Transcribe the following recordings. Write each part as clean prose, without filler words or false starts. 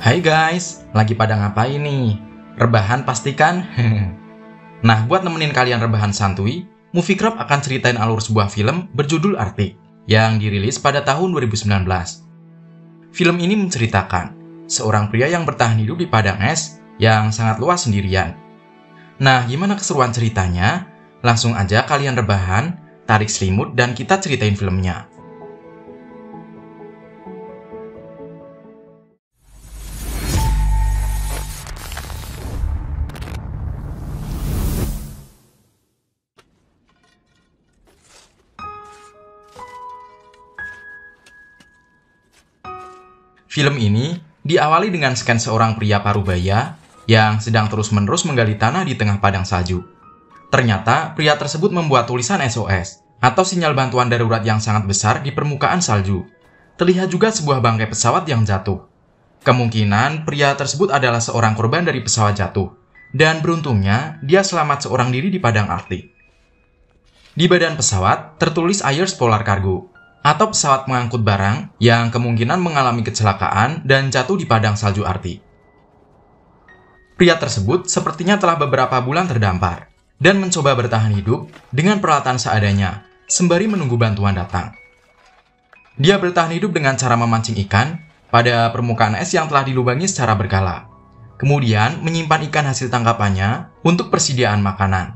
Hai guys, lagi pada ngapain nih? Rebahan pastikan? Nah, buat nemenin kalian rebahan santuy, Movie Crop akan ceritain alur sebuah film berjudul Arctic yang dirilis pada tahun 2019. Film ini menceritakan seorang pria yang bertahan hidup di padang es yang sangat luas sendirian. Nah, gimana keseruan ceritanya? Langsung aja kalian rebahan, tarik selimut, dan kita ceritain filmnya. Film ini diawali dengan scan seorang pria parubaya yang sedang terus-menerus menggali tanah di tengah padang salju. Ternyata, pria tersebut membuat tulisan SOS atau sinyal bantuan darurat yang sangat besar di permukaan salju. Terlihat juga sebuah bangkai pesawat yang jatuh. Kemungkinan pria tersebut adalah seorang korban dari pesawat jatuh, dan beruntungnya dia selamat seorang diri di padang Arktik. Di badan pesawat tertulis Ayers Polar Cargo, atau pesawat mengangkut barang yang kemungkinan mengalami kecelakaan dan jatuh di padang salju Arktik. Pria tersebut sepertinya telah beberapa bulan terdampar dan mencoba bertahan hidup dengan peralatan seadanya sembari menunggu bantuan datang. Dia bertahan hidup dengan cara memancing ikan pada permukaan es yang telah dilubangi secara berkala, kemudian menyimpan ikan hasil tangkapannya untuk persediaan makanan.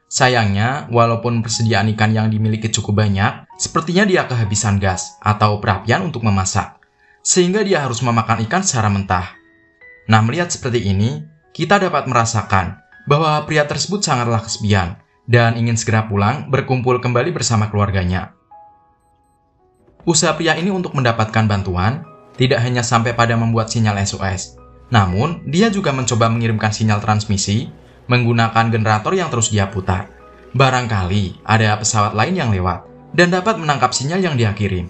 Sayangnya, walaupun persediaan ikan yang dimiliki cukup banyak, sepertinya dia kehabisan gas atau perapian untuk memasak, sehingga dia harus memakan ikan secara mentah. Nah, melihat seperti ini, kita dapat merasakan bahwa pria tersebut sangatlah kesepian dan ingin segera pulang berkumpul kembali bersama keluarganya. Usaha pria ini untuk mendapatkan bantuan tidak hanya sampai pada membuat sinyal SOS, namun dia juga mencoba mengirimkan sinyal transmisi menggunakan generator yang terus dia putar. Barangkali ada pesawat lain yang lewat dan dapat menangkap sinyal yang dia kirim.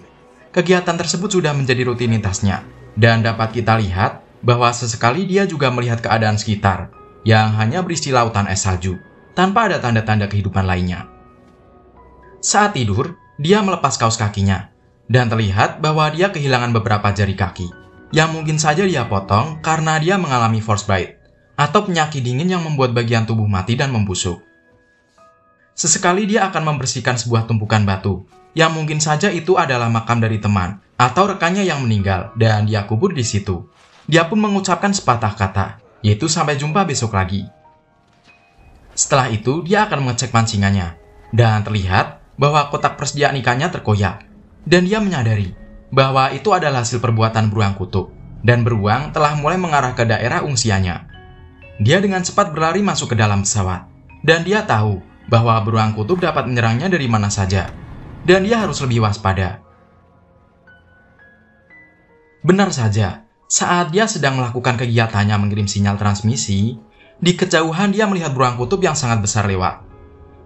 Kegiatan tersebut sudah menjadi rutinitasnya, dan dapat kita lihat bahwa sesekali dia juga melihat keadaan sekitar yang hanya berisi lautan es salju, tanpa ada tanda-tanda kehidupan lainnya. Saat tidur, dia melepas kaos kakinya, dan terlihat bahwa dia kehilangan beberapa jari kaki, yang mungkin saja dia potong karena dia mengalami frostbite, atau penyakit dingin yang membuat bagian tubuh mati dan membusuk. Sesekali dia akan membersihkan sebuah tumpukan batu, yang mungkin saja itu adalah makam dari teman atau rekannya yang meninggal dan dia kubur di situ. Dia pun mengucapkan sepatah kata, yaitu sampai jumpa besok lagi. Setelah itu, dia akan mengecek pancingannya, dan terlihat bahwa kotak persediaan ikannya terkoyak, dan dia menyadari bahwa itu adalah hasil perbuatan beruang kutub, dan beruang telah mulai mengarah ke daerah ungsiannya. Dia dengan cepat berlari masuk ke dalam pesawat, dan dia tahu bahwa beruang kutub dapat menyerangnya dari mana saja, dan dia harus lebih waspada. Benar saja, saat dia sedang melakukan kegiatannya mengirim sinyal transmisi, di kejauhan dia melihat beruang kutub yang sangat besar lewat.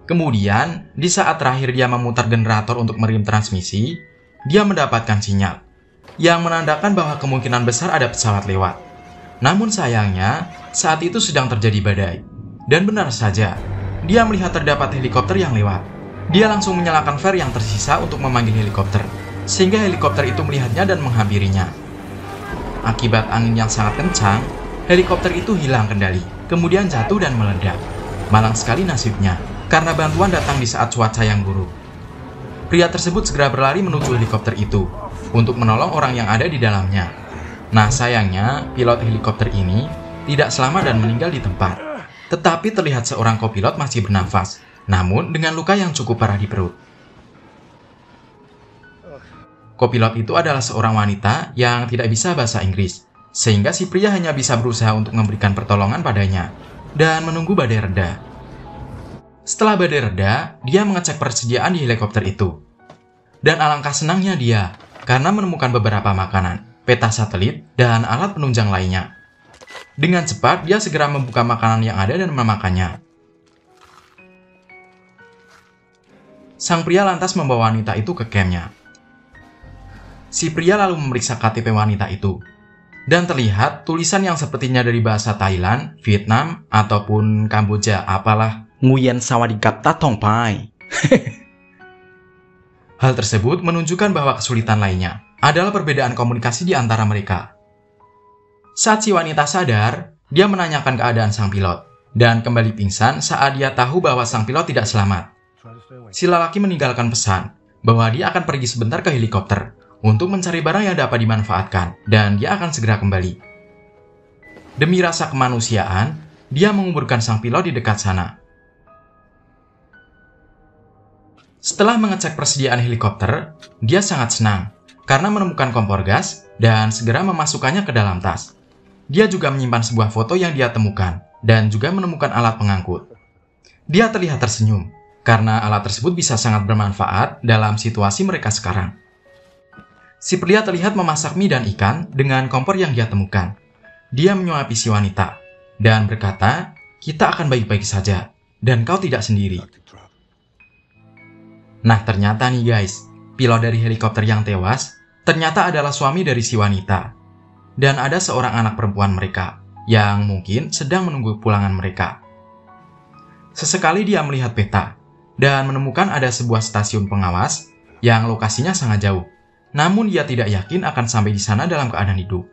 Kemudian, di saat terakhir dia memutar generator untuk mengirim transmisi, dia mendapatkan sinyal yang menandakan bahwa kemungkinan besar ada pesawat lewat. Namun sayangnya, saat itu sedang terjadi badai. Dan benar saja, dia melihat terdapat helikopter yang lewat. Dia langsung menyalakan flare yang tersisa untuk memanggil helikopter, sehingga helikopter itu melihatnya dan menghampirinya. Akibat angin yang sangat kencang, helikopter itu hilang kendali, kemudian jatuh dan meledak. Malang sekali nasibnya, karena bantuan datang di saat cuaca yang buruk. Pria tersebut segera berlari menuju helikopter itu, untuk menolong orang yang ada di dalamnya. Nah, sayangnya, pilot helikopter ini tidak selamat dan meninggal di tempat. Tetapi terlihat seorang kopilot masih bernafas, namun dengan luka yang cukup parah di perut. Kopilot itu adalah seorang wanita yang tidak bisa bahasa Inggris, sehingga si pria hanya bisa berusaha untuk memberikan pertolongan padanya, dan menunggu badai reda. Setelah badai reda, dia mengecek persediaan di helikopter itu. Dan alangkah senangnya dia, karena menemukan beberapa makanan, peta satelit, dan alat penunjang lainnya. Dengan cepat, dia segera membuka makanan yang ada dan memakannya. Sang pria lantas membawa wanita itu ke kampnya. Si pria lalu memeriksa KTP wanita itu, dan terlihat tulisan yang sepertinya dari bahasa Thailand, Vietnam, ataupun Kamboja, apalah. Nguyen Sawadikap Tatong Pai. Hal tersebut menunjukkan bahwa kesulitan lainnya adalah perbedaan komunikasi di antara mereka. Saat si wanita sadar, dia menanyakan keadaan sang pilot dan kembali pingsan saat dia tahu bahwa sang pilot tidak selamat. Si lelaki meninggalkan pesan bahwa dia akan pergi sebentar ke helikopter untuk mencari barang yang dapat dimanfaatkan dan dia akan segera kembali. Demi rasa kemanusiaan, dia menguburkan sang pilot di dekat sana. Setelah mengecek persediaan helikopter, dia sangat senang karena menemukan kompor gas dan segera memasukkannya ke dalam tas. Dia juga menyimpan sebuah foto yang dia temukan dan juga menemukan alat pengangkut. Dia terlihat tersenyum karena alat tersebut bisa sangat bermanfaat dalam situasi mereka sekarang. Si pria terlihat memasak mie dan ikan dengan kompor yang dia temukan. Dia menyuapi si wanita dan berkata, "Kita akan baik-baik saja dan kau tidak sendiri." Nah, ternyata nih guys, pilot dari helikopter yang tewas ternyata adalah suami dari si wanita. Dan ada seorang anak perempuan mereka yang mungkin sedang menunggu pulangan mereka. Sesekali dia melihat peta dan menemukan ada sebuah stasiun pengawas yang lokasinya sangat jauh. Namun dia tidak yakin akan sampai di sana dalam keadaan hidup.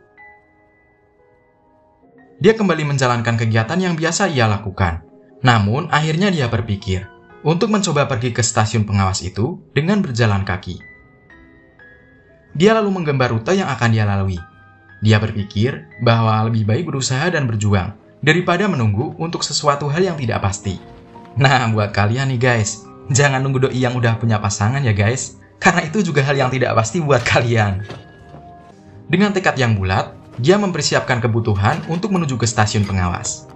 Dia kembali menjalankan kegiatan yang biasa ia lakukan. Namun akhirnya dia berpikir untuk mencoba pergi ke stasiun pengawas itu dengan berjalan kaki. Dia lalu menggambar rute yang akan dia lalui. Dia berpikir bahwa lebih baik berusaha dan berjuang daripada menunggu untuk sesuatu hal yang tidak pasti. Nah, buat kalian nih guys, jangan nunggu doi yang udah punya pasangan ya guys, karena itu juga hal yang tidak pasti buat kalian. Dengan tekad yang bulat, dia mempersiapkan kebutuhan untuk menuju ke stasiun pengawas.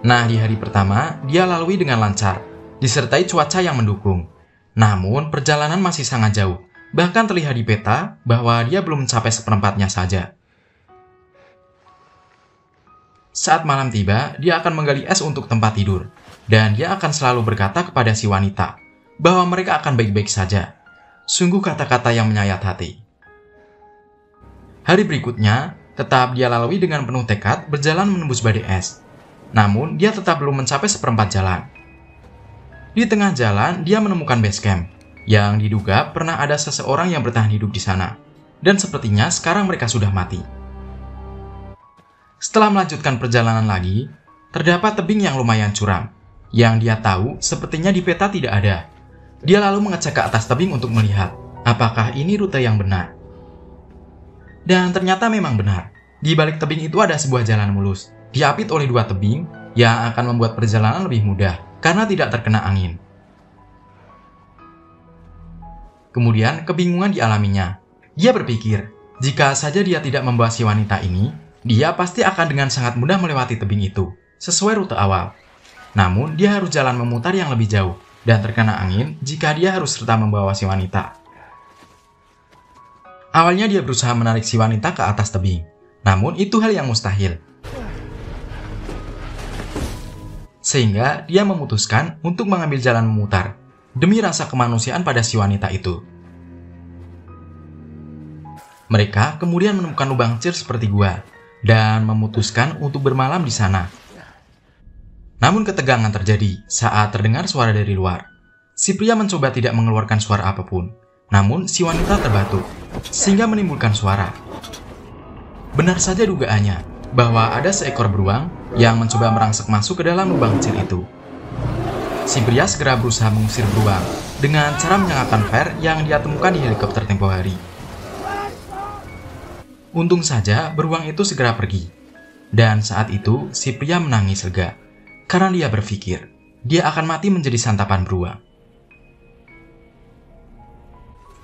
Nah, di hari pertama, dia lalui dengan lancar, disertai cuaca yang mendukung. Namun, perjalanan masih sangat jauh. Bahkan terlihat di peta bahwa dia belum mencapai seperempatnya saja. Saat malam tiba, dia akan menggali es untuk tempat tidur. Dan dia akan selalu berkata kepada si wanita bahwa mereka akan baik-baik saja. Sungguh kata-kata yang menyayat hati. Hari berikutnya, tetap dia lalui dengan penuh tekad berjalan menembus badai es. Namun, dia tetap belum mencapai seperempat jalan. Di tengah jalan, dia menemukan base camp yang diduga pernah ada seseorang yang bertahan hidup di sana. Dan sepertinya sekarang mereka sudah mati. Setelah melanjutkan perjalanan lagi, terdapat tebing yang lumayan curam, yang dia tahu sepertinya di peta tidak ada. Dia lalu mengecek ke atas tebing untuk melihat apakah ini rute yang benar. Dan ternyata memang benar. Di balik tebing itu ada sebuah jalan mulus, diapit oleh dua tebing yang akan membuat perjalanan lebih mudah karena tidak terkena angin. Kemudian kebingungan dialaminya. Dia berpikir, jika saja dia tidak membawa si wanita ini, dia pasti akan dengan sangat mudah melewati tebing itu, sesuai rute awal. Namun, dia harus jalan memutar yang lebih jauh, dan terkena angin jika dia harus serta membawa si wanita. Awalnya dia berusaha menarik si wanita ke atas tebing, namun itu hal yang mustahil. Sehingga dia memutuskan untuk mengambil jalan memutar, demi rasa kemanusiaan pada si wanita itu. Mereka kemudian menemukan lubang kecil seperti gua dan memutuskan untuk bermalam di sana. Namun ketegangan terjadi saat terdengar suara dari luar. Si pria mencoba tidak mengeluarkan suara apapun, namun si wanita terbatuk sehingga menimbulkan suara. Benar saja dugaannya bahwa ada seekor beruang yang mencoba merangsek masuk ke dalam lubang kecil itu. Si pria segera berusaha mengusir beruang dengan cara menyalakan flare yang dia temukan di helikopter tempo hari. Untung saja beruang itu segera pergi. Dan saat itu si pria menangis lega karena dia berpikir dia akan mati menjadi santapan beruang.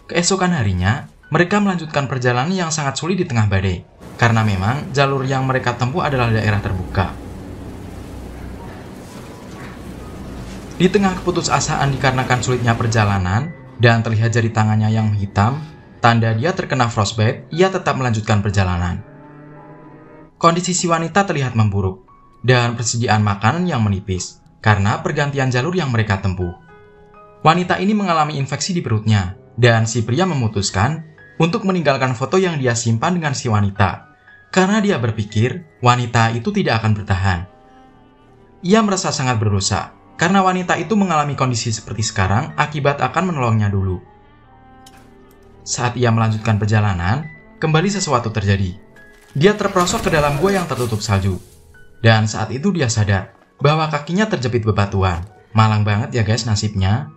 Keesokan harinya, mereka melanjutkan perjalanan yang sangat sulit di tengah badai karena memang jalur yang mereka tempuh adalah daerah terbuka. Di tengah keputusasaan dikarenakan sulitnya perjalanan dan terlihat jari tangannya yang hitam, tanda dia terkena frostbite, ia tetap melanjutkan perjalanan. Kondisi si wanita terlihat memburuk dan persediaan makanan yang menipis karena pergantian jalur yang mereka tempuh. Wanita ini mengalami infeksi di perutnya dan si pria memutuskan untuk meninggalkan foto yang dia simpan dengan si wanita karena dia berpikir wanita itu tidak akan bertahan. Ia merasa sangat berdosa karena wanita itu mengalami kondisi seperti sekarang akibat akan menolongnya dulu. Saat ia melanjutkan perjalanan, kembali sesuatu terjadi. Dia terperosok ke dalam gua yang tertutup salju. Dan saat itu dia sadar bahwa kakinya terjepit bebatuan. Malang banget ya guys nasibnya.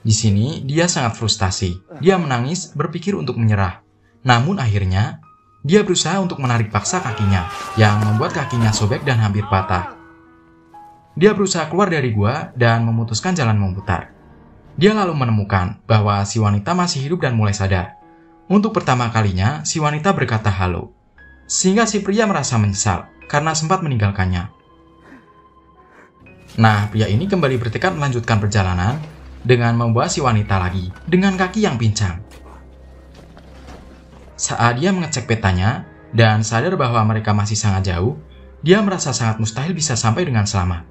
Di sini dia sangat frustasi. Dia menangis, berpikir untuk menyerah. Namun akhirnya dia berusaha untuk menarik paksa kakinya, yang membuat kakinya sobek dan hampir patah. Dia berusaha keluar dari gua dan memutuskan jalan memutar. Dia lalu menemukan bahwa si wanita masih hidup dan mulai sadar. Untuk pertama kalinya, si wanita berkata halo. Sehingga si pria merasa menyesal karena sempat meninggalkannya. Nah, pria ini kembali bertekad melanjutkan perjalanan dengan membawa si wanita lagi dengan kaki yang pincang. Saat dia mengecek petanya dan sadar bahwa mereka masih sangat jauh, dia merasa sangat mustahil bisa sampai dengan selamat.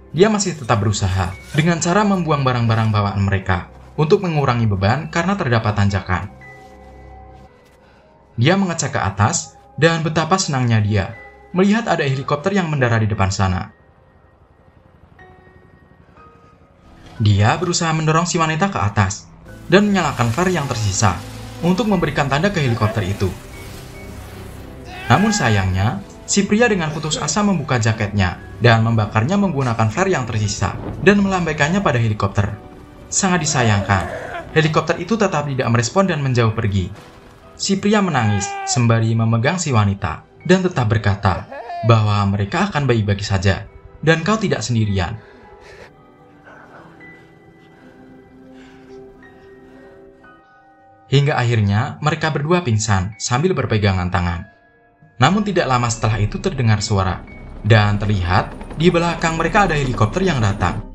Dia masih tetap berusaha dengan cara membuang barang-barang bawaan mereka untuk mengurangi beban karena terdapat tanjakan. Dia mengecek ke atas dan betapa senangnya dia melihat ada helikopter yang mendarat di depan sana. Dia berusaha mendorong si wanita ke atas dan menyalakan flare yang tersisa untuk memberikan tanda ke helikopter itu. Namun sayangnya, si pria dengan putus asa membuka jaketnya dan membakarnya menggunakan flare yang tersisa dan melambaikannya pada helikopter. Sangat disayangkan, helikopter itu tetap tidak merespon dan menjauh pergi. Si pria menangis sembari memegang si wanita dan tetap berkata bahwa mereka akan baik-baik saja dan kau tidak sendirian. Hingga akhirnya mereka berdua pingsan sambil berpegangan tangan. Namun tidak lama setelah itu terdengar suara, dan terlihat di belakang mereka ada helikopter yang datang.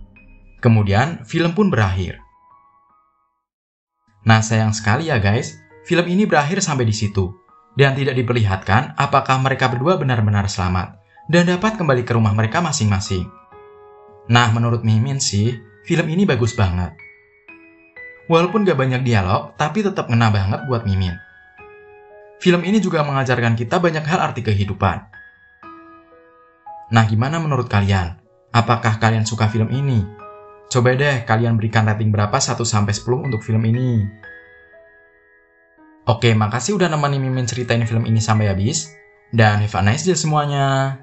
Kemudian film pun berakhir. Nah sayang sekali ya guys, film ini berakhir sampai di situ, dan tidak diperlihatkan apakah mereka berdua benar-benar selamat, dan dapat kembali ke rumah mereka masing-masing. Nah menurut Mimin sih, film ini bagus banget. Walaupun gak banyak dialog, tapi tetap ngena banget buat Mimin. Film ini juga mengajarkan kita banyak hal arti kehidupan. Nah, gimana menurut kalian? Apakah kalian suka film ini? Coba deh kalian berikan rating berapa 1-10 untuk film ini. Oke, makasih udah nemenin Mimin ceritain film ini sampai habis. Dan have a nice day semuanya.